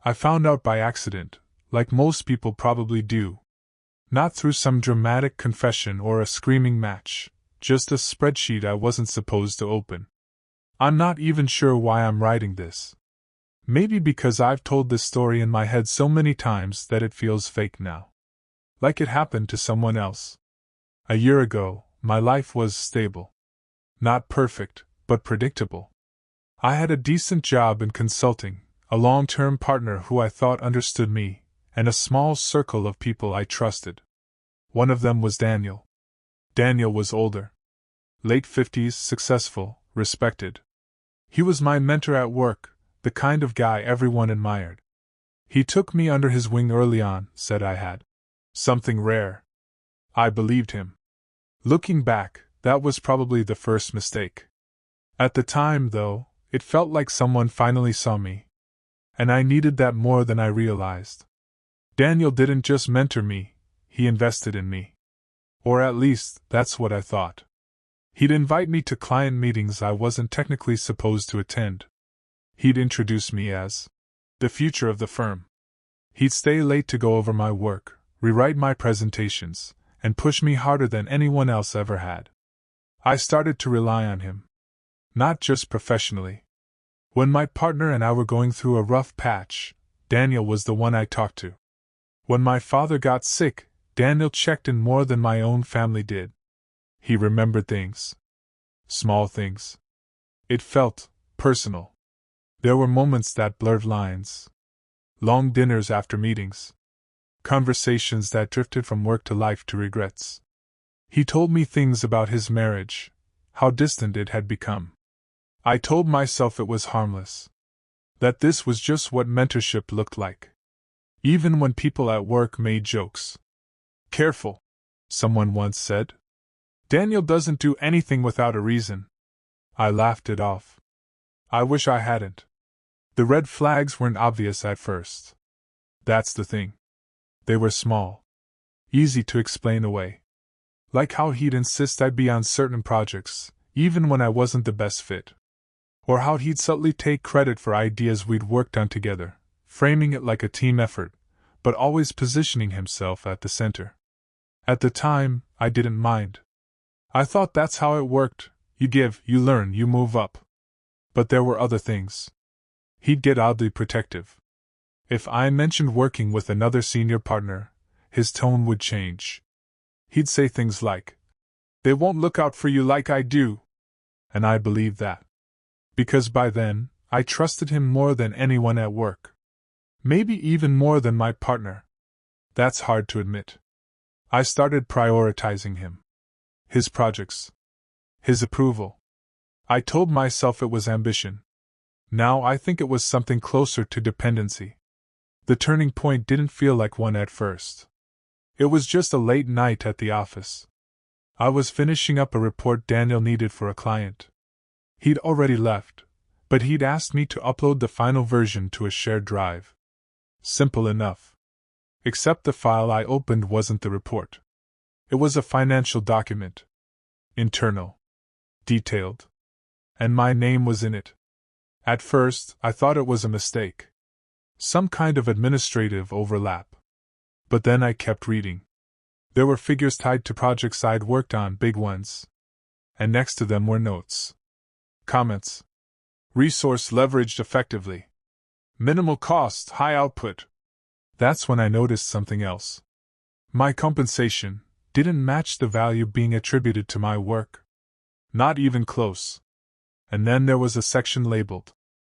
I found out by accident, like most people probably do. Not through some dramatic confession or a screaming match, just a spreadsheet I wasn't supposed to open. I'm not even sure why I'm writing this. Maybe because I've told this story in my head so many times that it feels fake now. Like it happened to someone else. A year ago, my life was stable. Not perfect, but predictable. I had a decent job in consulting, a long-term partner who I thought understood me, and a small circle of people I trusted. One of them was Daniel. Daniel was older. Late 50s, successful, respected. He was my mentor at work, the kind of guy everyone admired. He took me under his wing early on, said I had something rare. I believed him. Looking back, that was probably the first mistake. At the time, though, it felt like someone finally saw me. And I needed that more than I realized. Daniel didn't just mentor me, he invested in me. Or at least, that's what I thought. He'd invite me to client meetings I wasn't technically supposed to attend. He'd introduce me as the future of the firm. He'd stay late to go over my work, rewrite my presentations, and push me harder than anyone else ever had. I started to rely on him. Not just professionally. When my partner and I were going through a rough patch, Daniel was the one I talked to. When my father got sick, Daniel checked in more than my own family did. He remembered things. Small things. It felt personal. There were moments that blurred lines. Long dinners after meetings. Conversations that drifted from work to life to regrets. He told me things about his marriage, how distant it had become. I told myself it was harmless. That this was just what mentorship looked like. Even when people at work made jokes. Careful, someone once said. Daniel doesn't do anything without a reason. I laughed it off. I wish I hadn't. The red flags weren't obvious at first. That's the thing. They were small. Easy to explain away. Like how he'd insist I'd be on certain projects, even when I wasn't the best fit. Or how he'd subtly take credit for ideas we'd worked on together, framing it like a team effort, but always positioning himself at the center. At the time, I didn't mind. I thought that's how it worked, you give, you learn, you move up. But there were other things. He'd get oddly protective. If I mentioned working with another senior partner, his tone would change. He'd say things like, "They won't look out for you like I do." And I believed that. Because by then, I trusted him more than anyone at work. Maybe even more than my partner. That's hard to admit. I started prioritizing him. His projects. His approval. I told myself it was ambition. Now I think it was something closer to dependency. The turning point didn't feel like one at first. It was just a late night at the office. I was finishing up a report Daniel needed for a client. He'd already left, but he'd asked me to upload the final version to a shared drive. Simple enough. Except the file I opened wasn't the report. It was a financial document. Internal. Detailed. And my name was in it. At first, I thought it was a mistake. Some kind of administrative overlap. But then I kept reading. There were figures tied to projects I'd worked on, big ones. And next to them were notes. Comments. Resource leveraged effectively. Minimal cost, high output. That's when I noticed something else. My compensation didn't match the value being attributed to my work. Not even close. And then there was a section labeled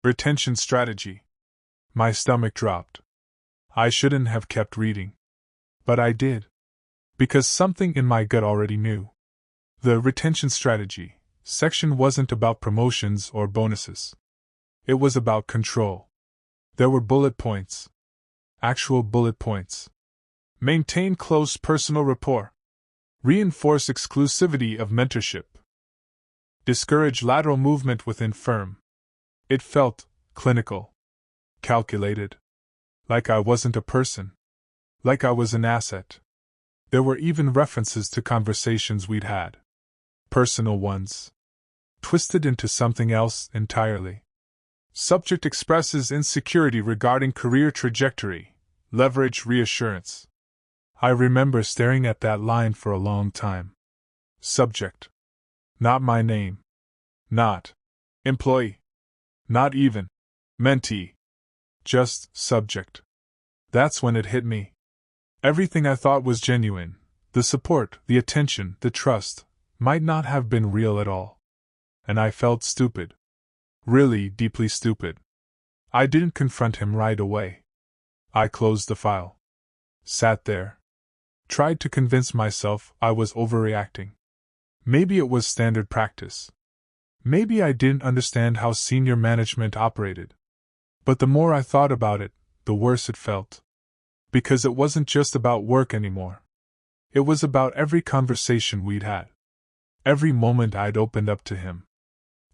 Retention Strategy. My stomach dropped. I shouldn't have kept reading. But I did. Because something in my gut already knew. The Retention Strategy section wasn't about promotions or bonuses. It was about control. There were bullet points. Actual bullet points. Maintain close personal rapport. Reinforce exclusivity of mentorship. Discourage lateral movement within firm. It felt clinical. Calculated. Like I wasn't a person. Like I was an asset. There were even references to conversations we'd had. Personal ones. Twisted into something else entirely. Subject expresses insecurity regarding career trajectory. Leverage reassurance. I remember staring at that line for a long time. Subject. Not my name. Not employee. Not even mentee. Just subject. That's when it hit me. Everything I thought was genuine, the support, the attention, the trust, might not have been real at all. And I felt stupid. Really deeply stupid. I didn't confront him right away. I closed the file. Sat there. Tried to convince myself I was overreacting. Maybe it was standard practice. Maybe I didn't understand how senior management operated. But the more I thought about it, the worse it felt. Because it wasn't just about work anymore. It was about every conversation we'd had. Every moment I'd opened up to him.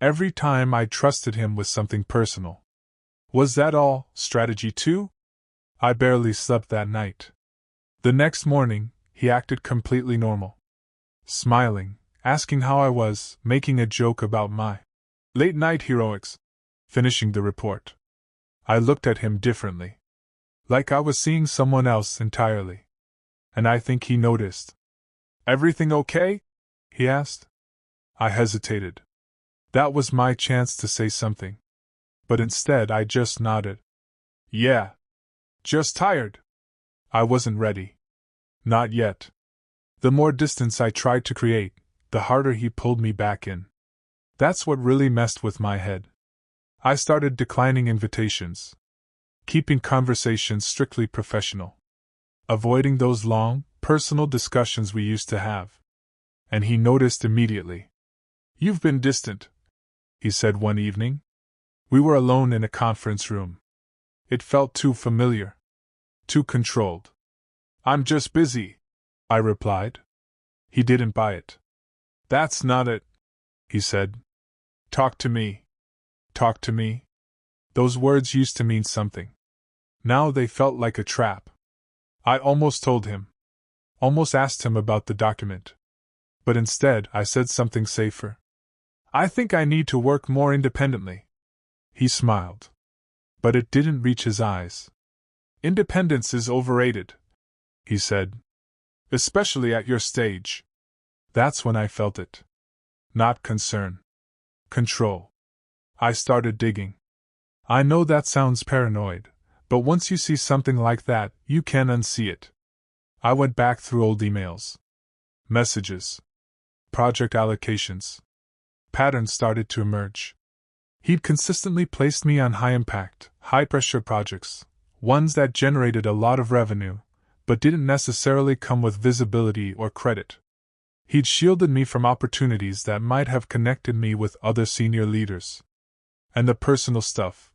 Every time I trusted him with something personal. Was that all strategy too? I barely slept that night. The next morning, he acted completely normal. Smiling, asking how I was, making a joke about my late-night heroics, finishing the report. I looked at him differently. Like I was seeing someone else entirely. And I think he noticed. "Everything okay?" he asked. I hesitated. That was my chance to say something. But instead I just nodded. "Yeah. Just tired." I wasn't ready. Not yet. The more distance I tried to create, the harder he pulled me back in. That's what really messed with my head. I started declining invitations. Keeping conversations strictly professional. Avoiding those long, personal discussions we used to have. And he noticed immediately. "You've been distant," he said one evening. We were alone in a conference room. It felt too familiar. Too controlled. "I'm just busy," I replied. He didn't buy it. "That's not it," he said. "Talk to me." Talk to me? Those words used to mean something. Now they felt like a trap. I almost told him. Almost asked him about the document. But instead, I said something safer. "I think I need to work more independently." He smiled. But it didn't reach his eyes. "Independence is overrated," he said. "Especially at your stage." That's when I felt it. Not concern. Control. I started digging. I know that sounds paranoid, but once you see something like that, you can't unsee it. I went back through old emails. Messages. Project allocations. Patterns started to emerge. He'd consistently placed me on high-impact, high-pressure projects, ones that generated a lot of revenue, but didn't necessarily come with visibility or credit. He'd shielded me from opportunities that might have connected me with other senior leaders. And the personal stuff.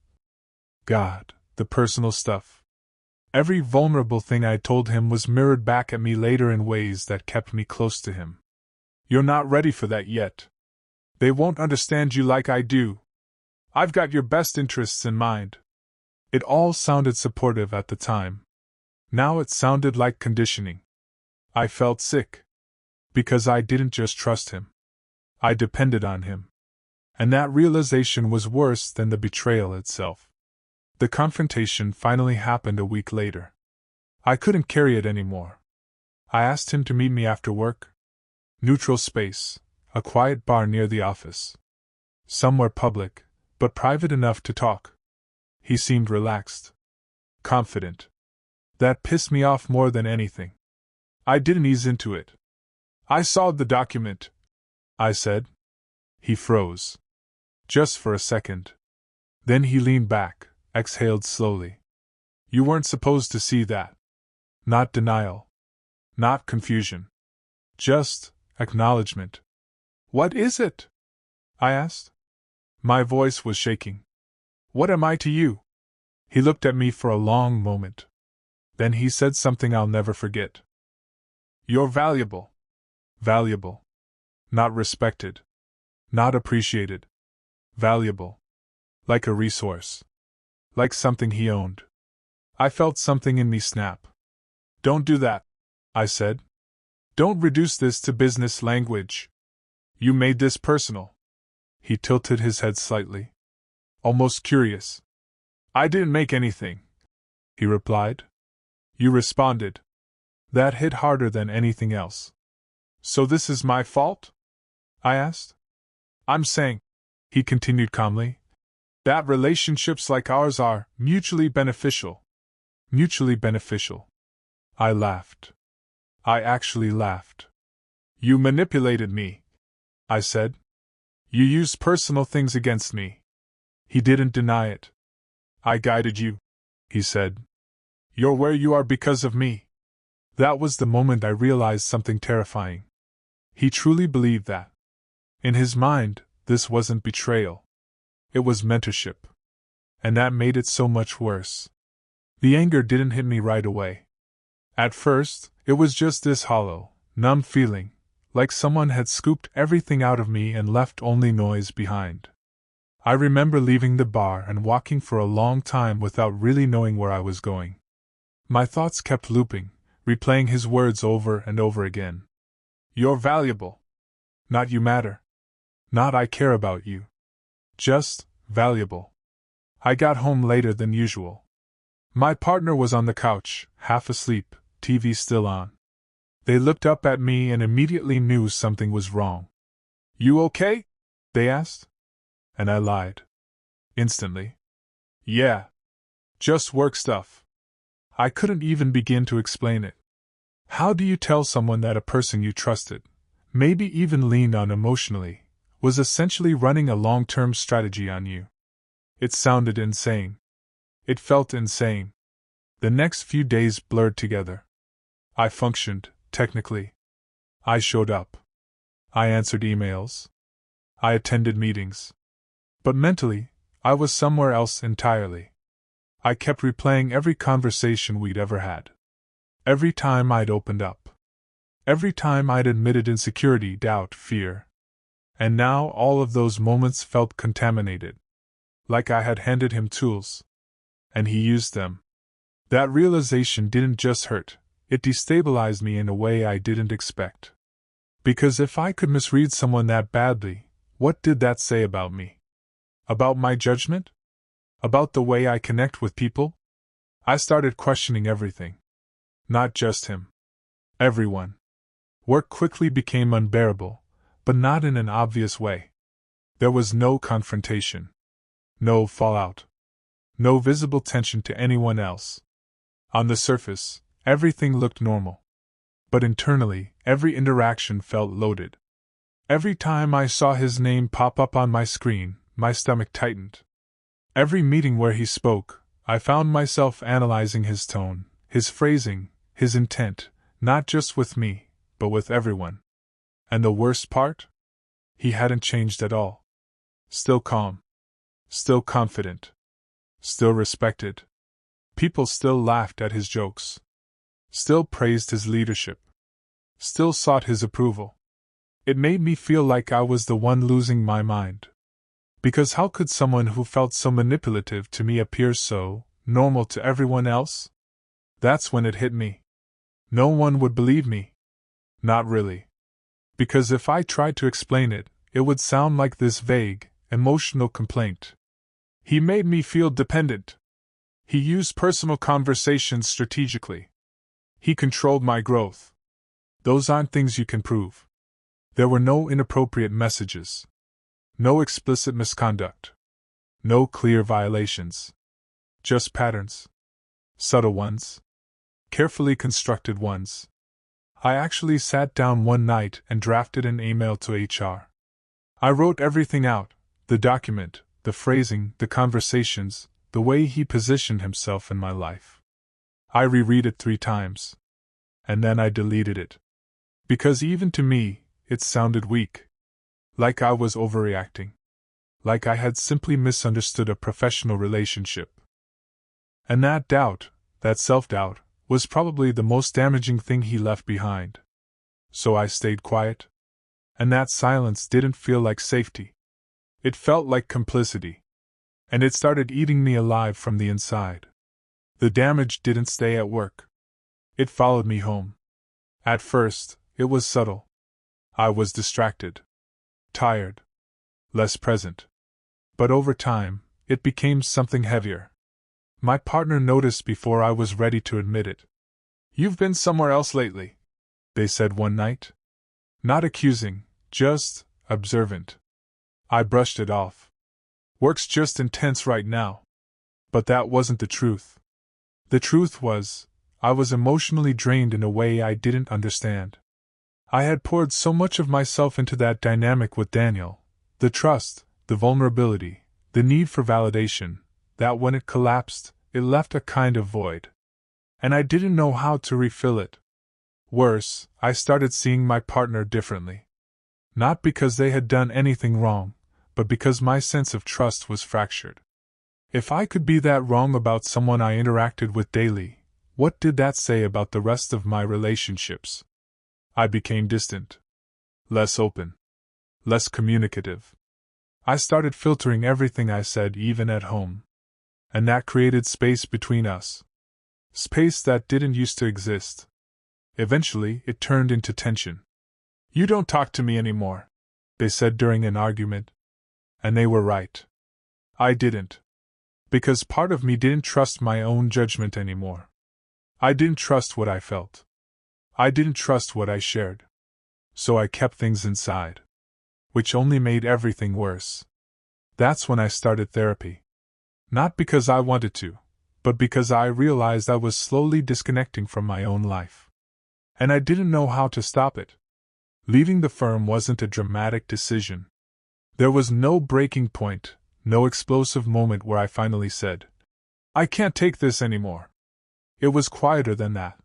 God, the personal stuff. Every vulnerable thing I told him was mirrored back at me later in ways that kept me close to him. "You're not ready for that yet. They won't understand you like I do. I've got your best interests in mind." It all sounded supportive at the time. Now it sounded like conditioning. I felt sick. Because I didn't just trust him. I depended on him. And that realization was worse than the betrayal itself. The confrontation finally happened a week later. I couldn't carry it anymore. I asked him to meet me after work. Neutral space, a quiet bar near the office. Somewhere public, but private enough to talk. He seemed relaxed. Confident. That pissed me off more than anything. I didn't ease into it. "I saw the document," I said. He froze. Just for a second. Then he leaned back, exhaled slowly. "You weren't supposed to see that." Not denial. Not confusion. Just acknowledgement. "What is it?" I asked. My voice was shaking. "What am I to you?" He looked at me for a long moment. Then he said something I'll never forget. "You're valuable." Valuable. Not respected. Not appreciated. Valuable. Like a resource. Like something he owned. I felt something in me snap. "Don't do that," I said. "Don't reduce this to business language. You made this personal." He tilted his head slightly. almost curious. I didn't make anything, he replied. You responded. That hit harder than anything else. So this is my fault? I asked. I'm saying, he continued calmly, that relationships like ours are mutually beneficial. Mutually beneficial. I laughed. I actually laughed. You manipulated me, I said. You used personal things against me. He didn't deny it. I guided you, he said. You're where you are because of me. That was the moment I realized something terrifying. He truly believed that. In his mind, this wasn't betrayal. It was mentorship. And that made it so much worse. The anger didn't hit me right away. At first, it was just this hollow, numb feeling, like someone had scooped everything out of me and left only noise behind. I remember leaving the bar and walking for a long time without really knowing where I was going. My thoughts kept looping, replaying his words over and over again. You're valuable. Not you matter. Not I care about you. Just valuable. I got home later than usual. My partner was on the couch, half asleep, TV still on. They looked up at me and immediately knew something was wrong. You okay? They asked. And I lied. Instantly. Yeah. Just work stuff. I couldn't even begin to explain it. How do you tell someone that a person you trusted, maybe even leaned on emotionally, was essentially running a long-term strategy on you? It sounded insane. It felt insane. The next few days blurred together. I functioned, technically. I showed up. I answered emails. I attended meetings. But mentally, I was somewhere else entirely. I kept replaying every conversation we'd ever had. Every time I'd opened up. Every time I'd admitted insecurity, doubt, fear. And now all of those moments felt contaminated. Like I had handed him tools. And he used them. That realization didn't just hurt, it destabilized me in a way I didn't expect. Because if I could misread someone that badly, what did that say about me? About my judgment? About the way I connect with people? I started questioning everything. Not just him. Everyone. Work quickly became unbearable, but not in an obvious way. There was no confrontation. No fallout. No visible tension to anyone else. On the surface, everything looked normal. But internally, every interaction felt loaded. Every time I saw his name pop up on my screen, my stomach tightened. Every meeting where he spoke, I found myself analyzing his tone, his phrasing, his intent, not just with me, but with everyone. And the worst part? He hadn't changed at all. Still calm. Still confident. Still respected. People still laughed at his jokes. Still praised his leadership. Still sought his approval. It made me feel like I was the one losing my mind. Because how could someone who felt so manipulative to me appear so normal to everyone else? That's when it hit me. No one would believe me. Not really. Because if I tried to explain it, it would sound like this vague, emotional complaint. He made me feel dependent. He used personal conversations strategically. He controlled my growth. Those aren't things you can prove. There were no inappropriate messages. No explicit misconduct. No clear violations. Just patterns. Subtle ones. Carefully constructed ones. I actually sat down one night and drafted an email to HR. I wrote everything out, the document, the phrasing, the conversations, the way he positioned himself in my life. I reread it 3 times. And then I deleted it. Because even to me, it sounded weak. Like I was overreacting. Like I had simply misunderstood a professional relationship. And that doubt, that self-doubt, was probably the most damaging thing he left behind. So I stayed quiet. And that silence didn't feel like safety. It felt like complicity. And it started eating me alive from the inside. The damage didn't stay at work. It followed me home. At first, it was subtle. I was distracted. Tired. Less present. But over time, it became something heavier. My partner noticed before I was ready to admit it. "You've been somewhere else lately," they said one night. Not accusing, just observant. I brushed it off. "Work's just intense right now." But that wasn't the truth. The truth was, I was emotionally drained in a way I didn't understand. I had poured so much of myself into that dynamic with Daniel, the trust, the vulnerability, the need for validation, that when it collapsed, it left a kind of void. And I didn't know how to refill it. Worse, I started seeing my partner differently. Not because they had done anything wrong, but because my sense of trust was fractured. If I could be that wrong about someone I interacted with daily, what did that say about the rest of my relationships? I became distant. Less open. Less communicative. I started filtering everything I said, even at home. And that created space between us. Space that didn't used to exist. Eventually, it turned into tension. "You don't talk to me anymore," they said during an argument. And they were right. I didn't. Because part of me didn't trust my own judgment anymore. I didn't trust what I felt. I didn't trust what I shared. So I kept things inside. Which only made everything worse. That's when I started therapy. Not because I wanted to, but because I realized I was slowly disconnecting from my own life. And I didn't know how to stop it. Leaving the firm wasn't a dramatic decision. There was no breaking point, no explosive moment where I finally said, "I can't take this anymore." It was quieter than that.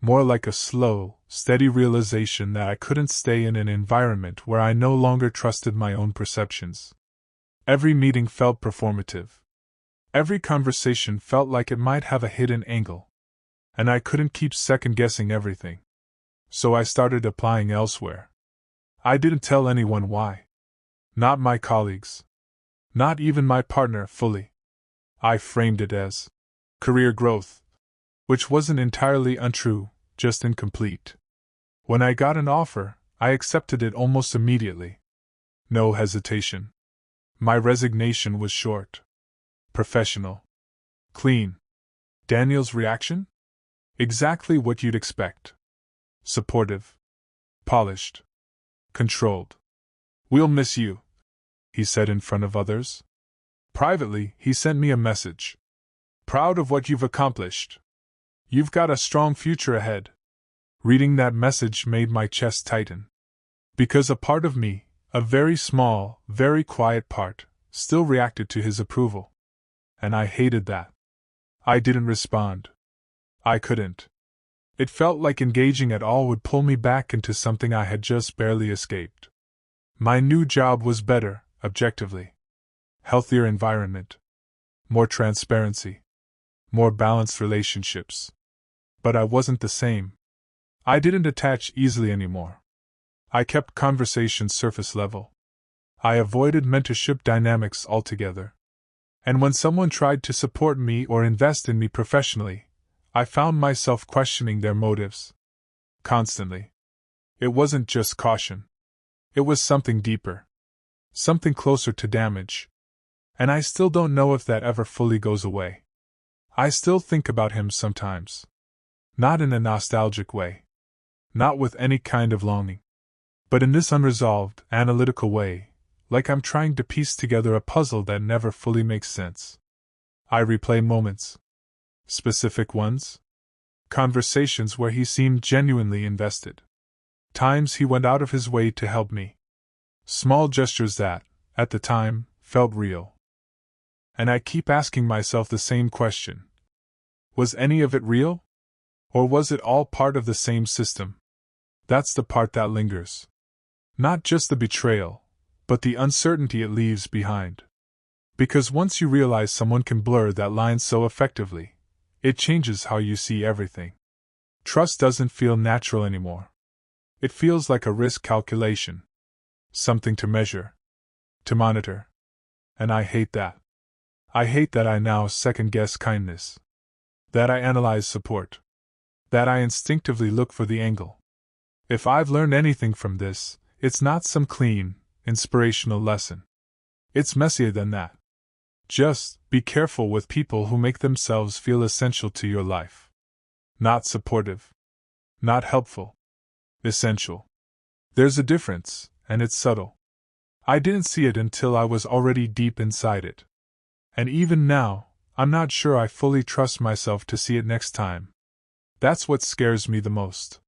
More like a slow, steady realization that I couldn't stay in an environment where I no longer trusted my own perceptions. Every meeting felt performative. Every conversation felt like it might have a hidden angle. And I couldn't keep second-guessing everything. So I started applying elsewhere. I didn't tell anyone why. Not my colleagues. Not even my partner fully. I framed it as career growth, which wasn't entirely untrue, just incomplete. When I got an offer, I accepted it almost immediately. No hesitation. My resignation was short. Professional. Clean. Daniel's reaction? Exactly what you'd expect. Supportive. Polished. Controlled. "We'll miss you," he said in front of others. Privately, he sent me a message. "Proud of what you've accomplished. You've got a strong future ahead." Reading that message made my chest tighten. Because a part of me, a very small, very quiet part, still reacted to his approval. And I hated that. I didn't respond. I couldn't. It felt like engaging at all would pull me back into something I had just barely escaped. My new job was better, objectively. Healthier environment. More transparency. More balanced relationships. But I wasn't the same. I didn't attach easily anymore. I kept conversations surface level. I avoided mentorship dynamics altogether. And when someone tried to support me or invest in me professionally, I found myself questioning their motives. Constantly. It wasn't just caution. It was something deeper. Something closer to damage. And I still don't know if that ever fully goes away. I still think about him sometimes. Not in a nostalgic way. Not with any kind of longing. But in this unresolved, analytical way, like I'm trying to piece together a puzzle that never fully makes sense. I replay moments. Specific ones? Conversations where he seemed genuinely invested. Times he went out of his way to help me. Small gestures that, at the time, felt real. And I keep asking myself the same question. Was any of it real? Or was it all part of the same system? That's the part that lingers. Not just the betrayal, but the uncertainty it leaves behind. Because once you realize someone can blur that line so effectively, it changes how you see everything. Trust doesn't feel natural anymore. It feels like a risk calculation. Something to measure. To monitor. And I hate that. I hate that I now second-guess kindness. That I analyze support. That I instinctively look for the angle. If I've learned anything from this, it's not some clean, inspirational lesson. It's messier than that. Just be careful with people who make themselves feel essential to your life. Not supportive. Not helpful. Essential. There's a difference, and it's subtle. I didn't see it until I was already deep inside it. And even now, I'm not sure I fully trust myself to see it next time. That's what scares me the most.